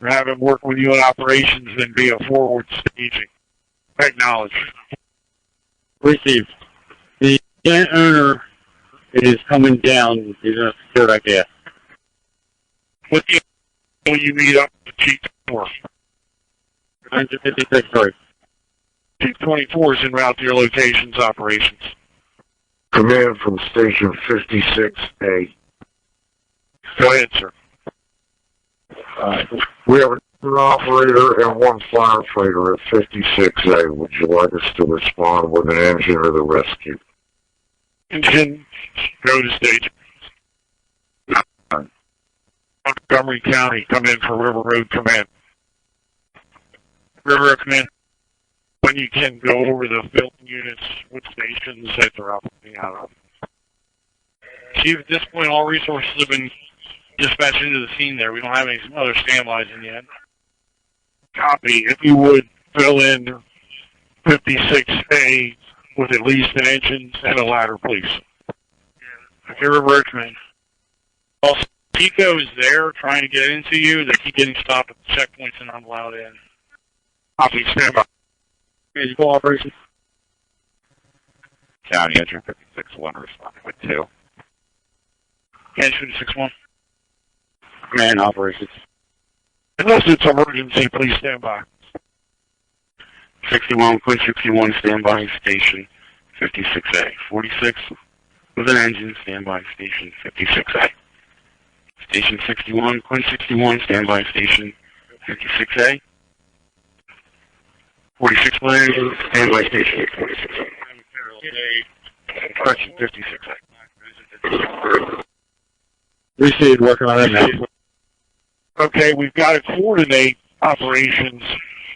Speaker 3: Or have him work with you in operations and be a forward staging. Acknowledge.
Speaker 2: Received. The plant owner is coming down. He's going to secure that gas.
Speaker 3: What the will you meet up with Chief 24?
Speaker 2: 156, sorry.
Speaker 3: Chief 24 is en route to your location's operations.
Speaker 7: Command from Station 56A.
Speaker 3: Go ahead, sir.
Speaker 7: We have an operator and one firefighter at 56A. Would you like us to respond with an engine or the rescue?
Speaker 3: Engine, go to stage. Montgomery County, come in for River Road Command. River Road Command, when you can go over the building units, what stations that they're operating out of.
Speaker 4: Chief, at this point, all resources have been dispatched into the scene there. We don't have any other standbys in yet.
Speaker 3: Copy. If you would fill in 56A with at least an engine and a ladder, please.
Speaker 4: Okay, River Road Command. Also, Pico is there trying to get into you. They keep getting stopped at the checkpoints and not allowed in.
Speaker 3: Copy. Stand by.
Speaker 2: Visual operations.
Speaker 8: County engine 56-1 responding with 2.
Speaker 4: Engine 6-1.
Speaker 2: Command operations.
Speaker 3: Unless it's emergency, please stand by.
Speaker 1: 61, Quinn 61, standby station 56A. 46 with an engine, standby station 56A. Station 61, Quinn 61, standby station 56A. 46 way, standby station 46A. Correction, 56A.
Speaker 2: Received, working on that now.
Speaker 3: Okay, we've got to coordinate operations,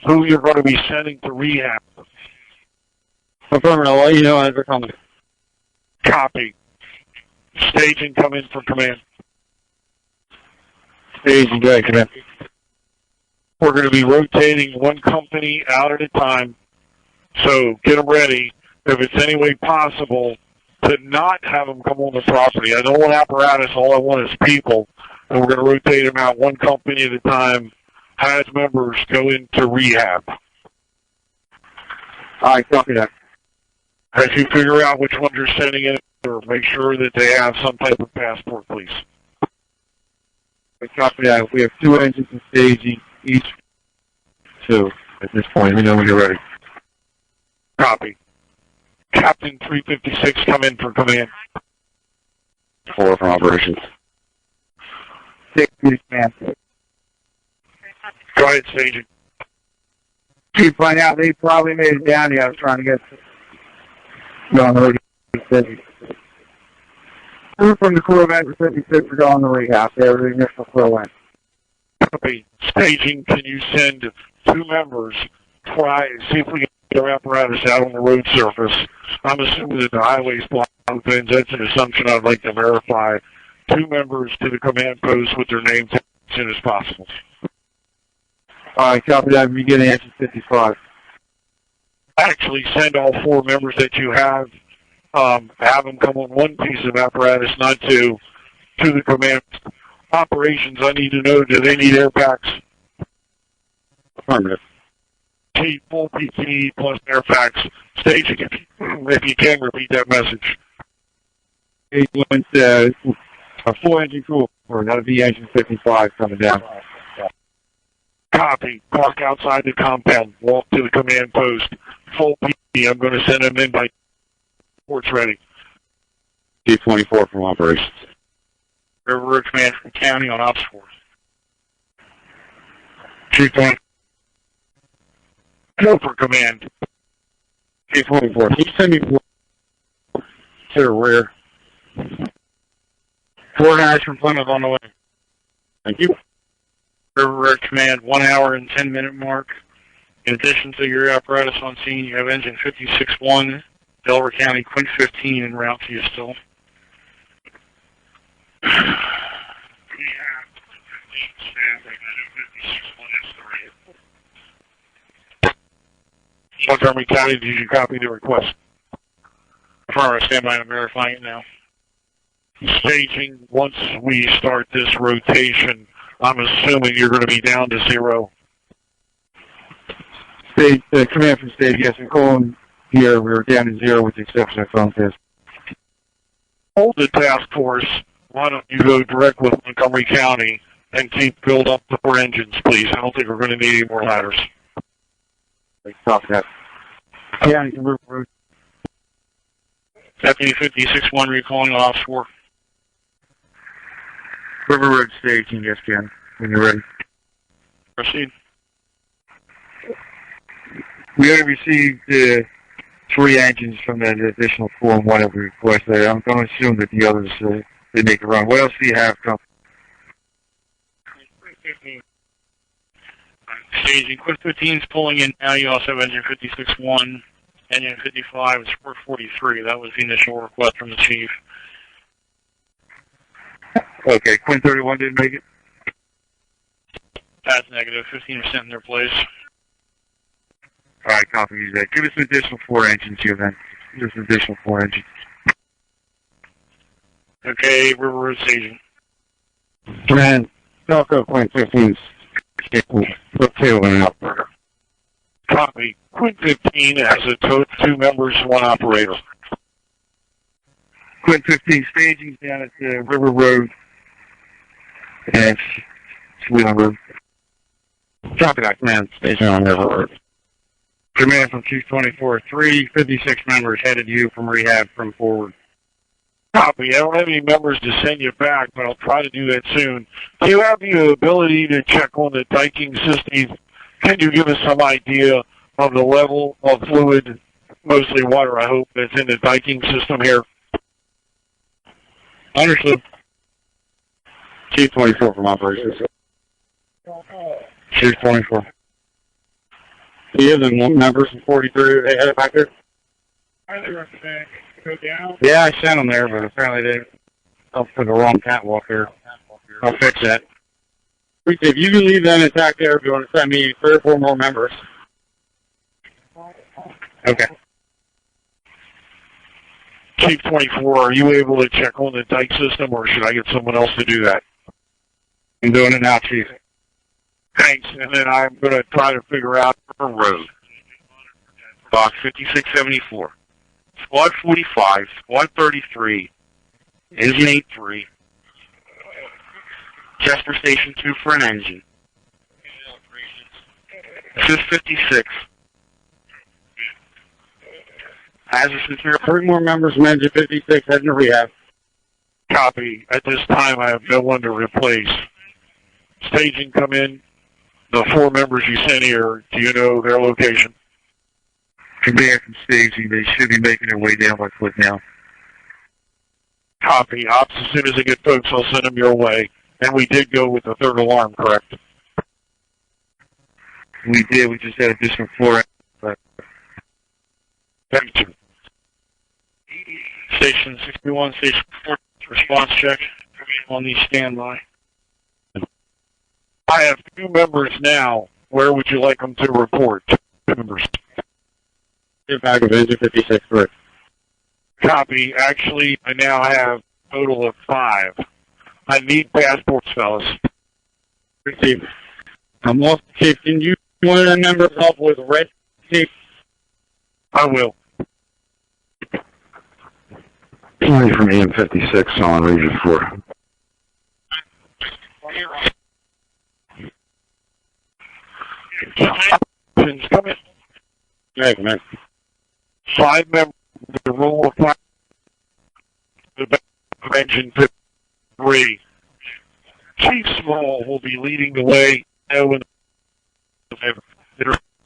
Speaker 3: who you're going to be sending to rehab.
Speaker 2: Confirm, I'll let you know as we're coming.
Speaker 3: Copy. Staging, come in for command.
Speaker 2: Staging, go ahead, command.
Speaker 3: We're going to be rotating one company out at a time, so get them ready. If it's any way possible, to not have them come on the property. I don't want apparatus, all I want is people, and we're going to rotate them out one company at a time. Has members go into rehab.
Speaker 2: All right, copy that.
Speaker 3: As you figure out which ones you're sending in, or make sure that they have some type of passport, please.
Speaker 2: Copy that. We have 2 engines in staging, each 2 at this point. Let me know when you're ready.
Speaker 3: Copy. Captain 356, come in for command.
Speaker 2: 4 from operations. 6, command.
Speaker 3: Go ahead, Staging.
Speaker 6: You find out they probably made it down here. I was trying to get going to rehab. We're from the crew of Engine 56 are going to rehab. They're the initial crew in.
Speaker 3: Copy. Staging, can you send 2 members, try and see if we can get their apparatus out on the road surface? I'm assuming that the highway's blocked. That's an assumption I'd like to verify. 2 members to the command post with their names as soon as possible.
Speaker 2: All right, copy that. Beginning engine 55.
Speaker 3: Actually, send all 4 members that you have them come on one piece of apparatus, not 2, to the command. Operations, I need to know, do they need air packs?
Speaker 2: Affirmative.
Speaker 3: Full PPE plus air packs. Staging, if you can, repeat that message.
Speaker 2: It went a 4 engine crew, or that'll be engine 55 coming down.
Speaker 3: Copy. Park outside the compound. Walk to the command post. Full PPE. I'm going to send them in by reports ready.
Speaker 2: T-24 from operations.
Speaker 4: River Road Command from County on Ops Force.
Speaker 3: Chief 1. Go for command.
Speaker 2: T-24. Can you send me to the rear?
Speaker 4: 4 guys from Plymouth on the way.
Speaker 2: Thank you.
Speaker 3: River Road Command, 1 hour and 10-minute mark. In addition to your apparatus on scene, you have engine 56-1, Delaware County, Quint 15 en route to you still. We have 15 staff right now, 56-1 is the rate. Montgomery County, did you copy the request? Affirmative, stand by and I'm verifying it now. Staging, once we start this rotation, I'm assuming you're going to be down to 0.
Speaker 5: Stage, command from stage, yes, we're calling here. We're down to 0 with the exception of phone test.
Speaker 3: Hold the task force. Why don't you go direct with Montgomery County and keep build up the 4 engines, please. I don't think we're going to need any more ladders.
Speaker 5: Copy that. County to River Road.
Speaker 3: Deputy 56-1 recalling ops for
Speaker 5: River Road staging, yes, Ken, when you're ready.
Speaker 3: proceed.
Speaker 5: We already received 3 engines from that additional 4 and 1 that we requested. I'm going to assume that the others, they make a run. What else do you have, Tom?
Speaker 3: Staging, Quint 15 is pulling in now. You also have engine 56-1, engine 55 is 443. That was the initial request from the chief.
Speaker 5: Okay, Quint 31 didn't make it?
Speaker 3: That's negative, 15% in their place.
Speaker 5: All right, copy that. Give us an additional 4 engines here, then. Give us an additional 4 engines.
Speaker 3: Okay, River Road staging.
Speaker 2: Command, Falco Quint 15's okay with an operator.
Speaker 3: Copy. Quint 15 has a total of 2 members, 1 operator.
Speaker 5: Quint 15 staging down at River Road and Wheeling Road.
Speaker 2: Copy that, command. Station on River Road.
Speaker 5: Command from Chief 24-3, 56 members headed to you from rehab from forward.
Speaker 3: Copy. I don't have any members to send you back, but I'll try to do that soon. Do you have the ability to check on the diking system? Can you give us some idea of the level of fluid, mostly water, I hope, that's in the diking system here?
Speaker 2: Understood. Chief 24 from operations.
Speaker 5: Chief 24.
Speaker 2: He is in members from 43. They headed back there?
Speaker 3: Go down.
Speaker 2: Yeah, I sent them there, but apparently they up for the wrong catwalk here. I'll fix that. If you can leave them intact there, if you want to send me 3 or 4 more members. Okay.
Speaker 3: Chief 24, are you able to check on the dike system, or should I get someone else to do that?
Speaker 2: I'm doing it now, Chief.
Speaker 3: Thanks, and then I'm going to try to figure out
Speaker 1: River Road. Box 5674. Squad 45, Squad 33, Engine 83. Chester Station 2 for an engine. Assist 56. Hazmat material.
Speaker 2: 3 more members from Engine 56 heading to rehab.
Speaker 3: Copy. At this time, I have no one to replace. Staging come in. The 4 members you sent here, do you know their location?
Speaker 5: Command from staging, they should be making their way down by foot now.
Speaker 3: Copy. Ops, as soon as I get folks, I'll send them your way. And we did go with the 3rd alarm, correct?
Speaker 5: We did, we just had additional 4.
Speaker 3: Thank you. Station 61, Station 4, response check. On the standby. I have 2 members now. Where would you like them to report? 2 members.
Speaker 2: Get back of Engine 56 for it.
Speaker 3: Copy. Actually, I now have a total of 5. I need passports, fellas.
Speaker 2: Chief. I'm off, Chief. Can you one of the members help with red, Chief?
Speaker 3: I will.
Speaker 7: County from EM56 on Region 4.
Speaker 3: Come in.
Speaker 2: Hey, man.
Speaker 3: 5 members of the rule of fire. The back of Engine 53. Chief Small will be leading the way. Their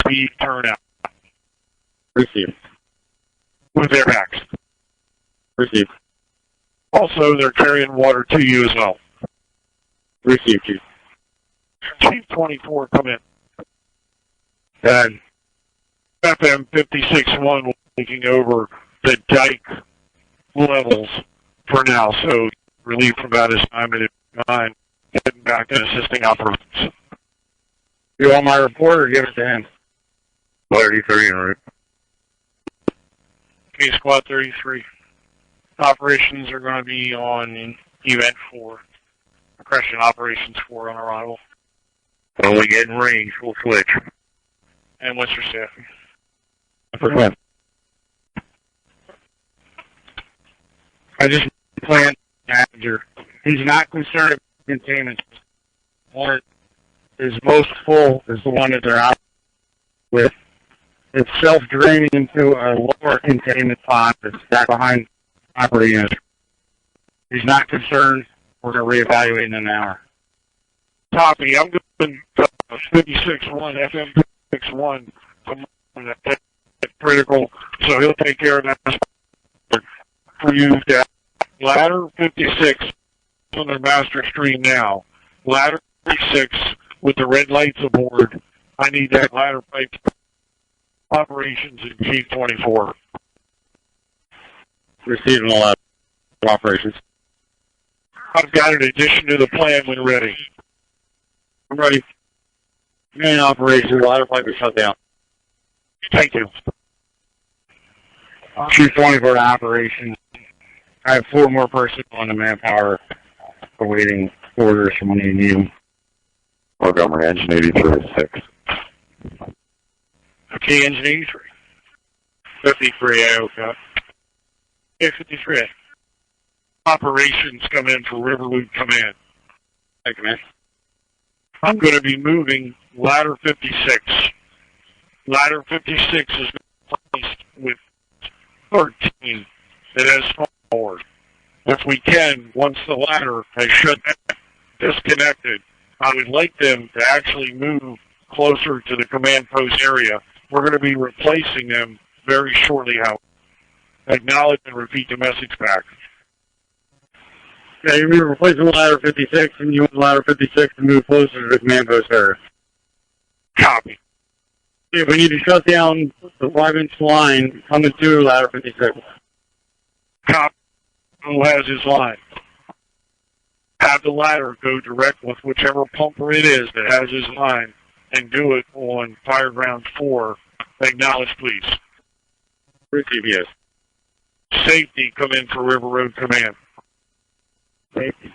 Speaker 3: speed turnout.
Speaker 2: Receive.
Speaker 3: With their backs.
Speaker 2: Receive.
Speaker 3: Also, they're carrying water to you as well.
Speaker 2: Receive, Chief.
Speaker 3: Chief 24, come in.
Speaker 2: Good.
Speaker 3: FM 56-1 taking over the dike levels for now, so relieved from that assignment in mind, heading back and assisting operations.
Speaker 2: You want my report or give it to him?
Speaker 7: 33 en route.
Speaker 3: Okay, Squad 33. Operations are going to be on Event 4. Correction, Operations 4 on arrival.
Speaker 7: When we get in range, we'll switch.
Speaker 3: And what's your staffing?
Speaker 2: Percent. I just plan manager. He's not concerned about containment. One is most full is the one that they're out with. It's self-draining into a lower containment pod that's back behind operating unit. He's not concerned. We're going to reevaluate in an hour.
Speaker 3: Copy. I'm going 56-1, FM 56-1. That's critical, so he'll take care of that for you. Ladder 56 on their master stream now. Ladder 56 with the red lights aboard. I need that ladder pipe operations in Chief 24.
Speaker 2: Receiving a lot of operations.
Speaker 3: I've got an addition to the plan when ready.
Speaker 2: I'm ready. Main operations, ladder pipe is shut down.
Speaker 3: Thank you.
Speaker 2: Chief 24 to operations. I have 4 more personnel on the manpower awaiting orders from when you need them.
Speaker 8: Montgomery, engine 83 is 6.
Speaker 3: Okay, engine 83.
Speaker 2: 53A, okay.
Speaker 3: Okay, 53A. Operations come in for Riverwood Command.
Speaker 2: Thank you, man.
Speaker 3: I'm going to be moving ladder 56. Ladder 56 is placed with 13 that has forward. If we can, once the ladder has shut down, disconnected, I would like them to actually move closer to the command post area. We're going to be replacing them very shortly, however. Acknowledge and repeat the message back.
Speaker 2: Yeah, you're replacing ladder 56, and you want ladder 56 to move closer to the command post area.
Speaker 3: Copy.
Speaker 2: If we need to shut down the 5-inch line coming through ladder 56.
Speaker 3: Copy. Who has his line? Have the ladder go direct with whichever pumper it is that has his line, and do it on fire ground 4. Acknowledge, please.
Speaker 2: Receive, yes.
Speaker 3: Safety, come in for River Road Command.
Speaker 2: Safety.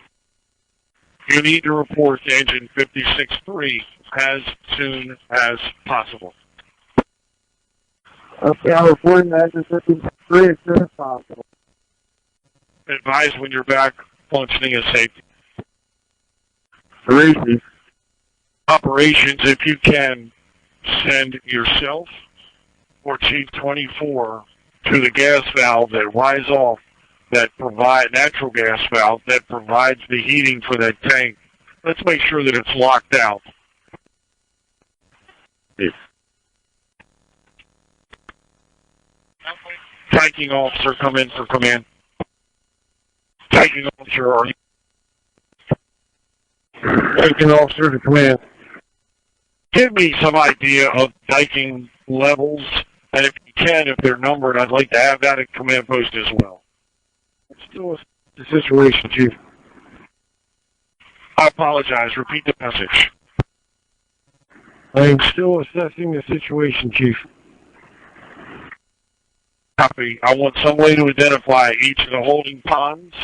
Speaker 3: You need to report to engine 56-3 as soon as possible.
Speaker 6: Okay, I'm reporting to engine 53 as soon as possible.
Speaker 3: Advise when you're back functioning as safety.
Speaker 2: Receive.
Speaker 3: Operations, if you can, send yourself or Chief 24 to the gas valve that rise off, that provide natural gas valve that provides the heating for that tank. Let's make sure that it's locked out.
Speaker 2: Yes.
Speaker 3: Tanking officer, come in for command. Tanking officer, are you?
Speaker 2: Tanking officer to command.
Speaker 3: Give me some idea of diking levels, and if you can, if they're numbered, I'd like to have that at command post as well.
Speaker 2: Still the situation, Chief.
Speaker 3: I apologize. Repeat the message.
Speaker 2: I am still assessing the situation, Chief.
Speaker 3: Copy. I want some way to identify each of the holding ponds,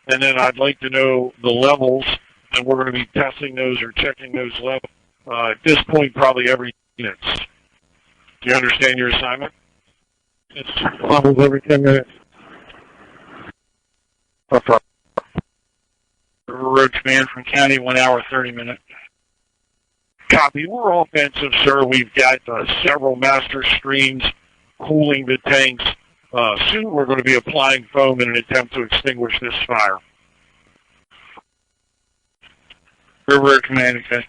Speaker 3: and then I'd like to know the levels, and we're going to be testing those or checking those levels. At this point, probably every minutes. Do you understand your assignment?
Speaker 2: It's levels every 10 minutes.
Speaker 3: Road Command from County, 1 hour, 30 minutes. Copy. We're offensive, sir. We've got several master streams cooling the tanks. Soon we're going to be applying foam in an attempt to extinguish this fire. River Road Command, okay.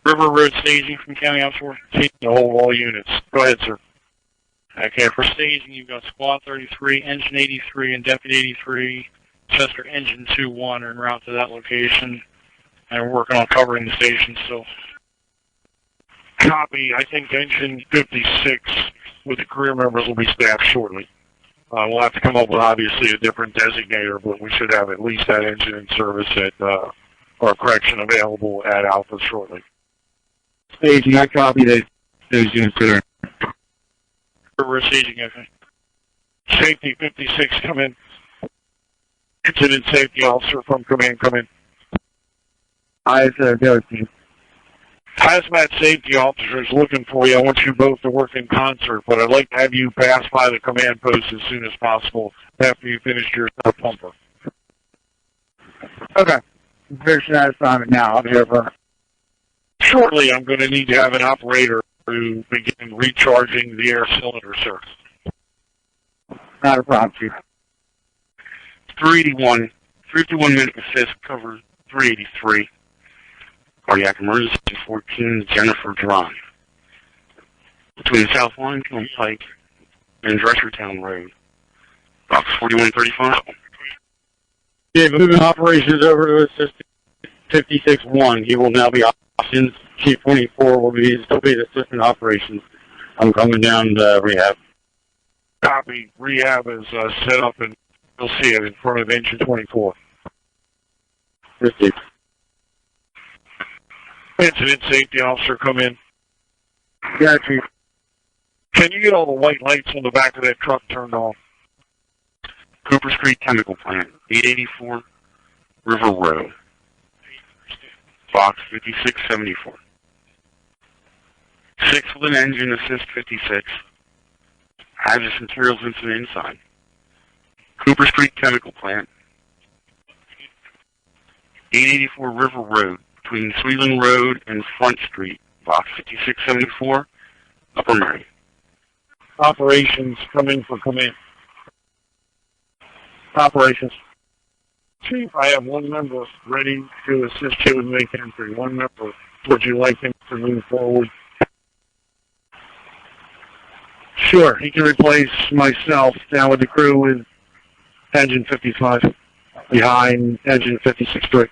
Speaker 3: River Road staging from County Officer. To hold all units. Go ahead, sir. Okay, for staging, you've got Squad 33, Engine 83, and Deputy 83. Chester Engine 2-1 are en route to that location. and we're working on covering the station, so. Copy. I think engine 56 with the career members will be staffed shortly. We'll have to come up with, obviously, a different designator, but we should have at least that engine in service at, or correction available at Alpha shortly.
Speaker 5: Staging, I copy that those units that are.
Speaker 3: We're staging, I think. Safety 56, come in. Incident safety officer from command, come in.
Speaker 6: Aye, sir, go team.
Speaker 3: Hazmat safety officer is looking for you. I want you both to work in concert, but I'd like to have you pass by the command post as soon as possible after you finish your pumper.
Speaker 6: Okay. Finishing that assignment now. I'll be over.
Speaker 3: Shortly, I'm going to need to have an operator to begin recharging the air cylinder, sir.
Speaker 6: Not a problem, Chief.
Speaker 1: 381 minute assist cover 383. Cardiac emergency 14 Jennifer Drive. Between South Limestone Pike and Dressertown Road. Box 4135.
Speaker 2: Yeah, moving operations over to assist 56-1. He will now be options. Chief 24 will still be the assistant operations. I'm coming down to rehab.
Speaker 3: Copy. Rehab is set up, and you'll see it in front of engine 24.
Speaker 2: Received.
Speaker 3: Incident safety officer, come in.
Speaker 6: Yeah, Chief.
Speaker 3: Can you get all the white lights on the back of that truck turned on?
Speaker 1: Cooper Street Chemical Plant, 884 River Road. Box 5674. 6 with an engine assist 56. Hazardous materials incident inside. Cooper Street Chemical Plant, 884 River Road, between Sweeling Road and Front Street, box 5674, Upper Merion.
Speaker 3: Operations, come in for command. Operations. Chief, I have one member ready to assist you with make entry. One member. Would you like him to move forward? Sure, he can replace myself down with the crew with engine 55 behind engine 56-3.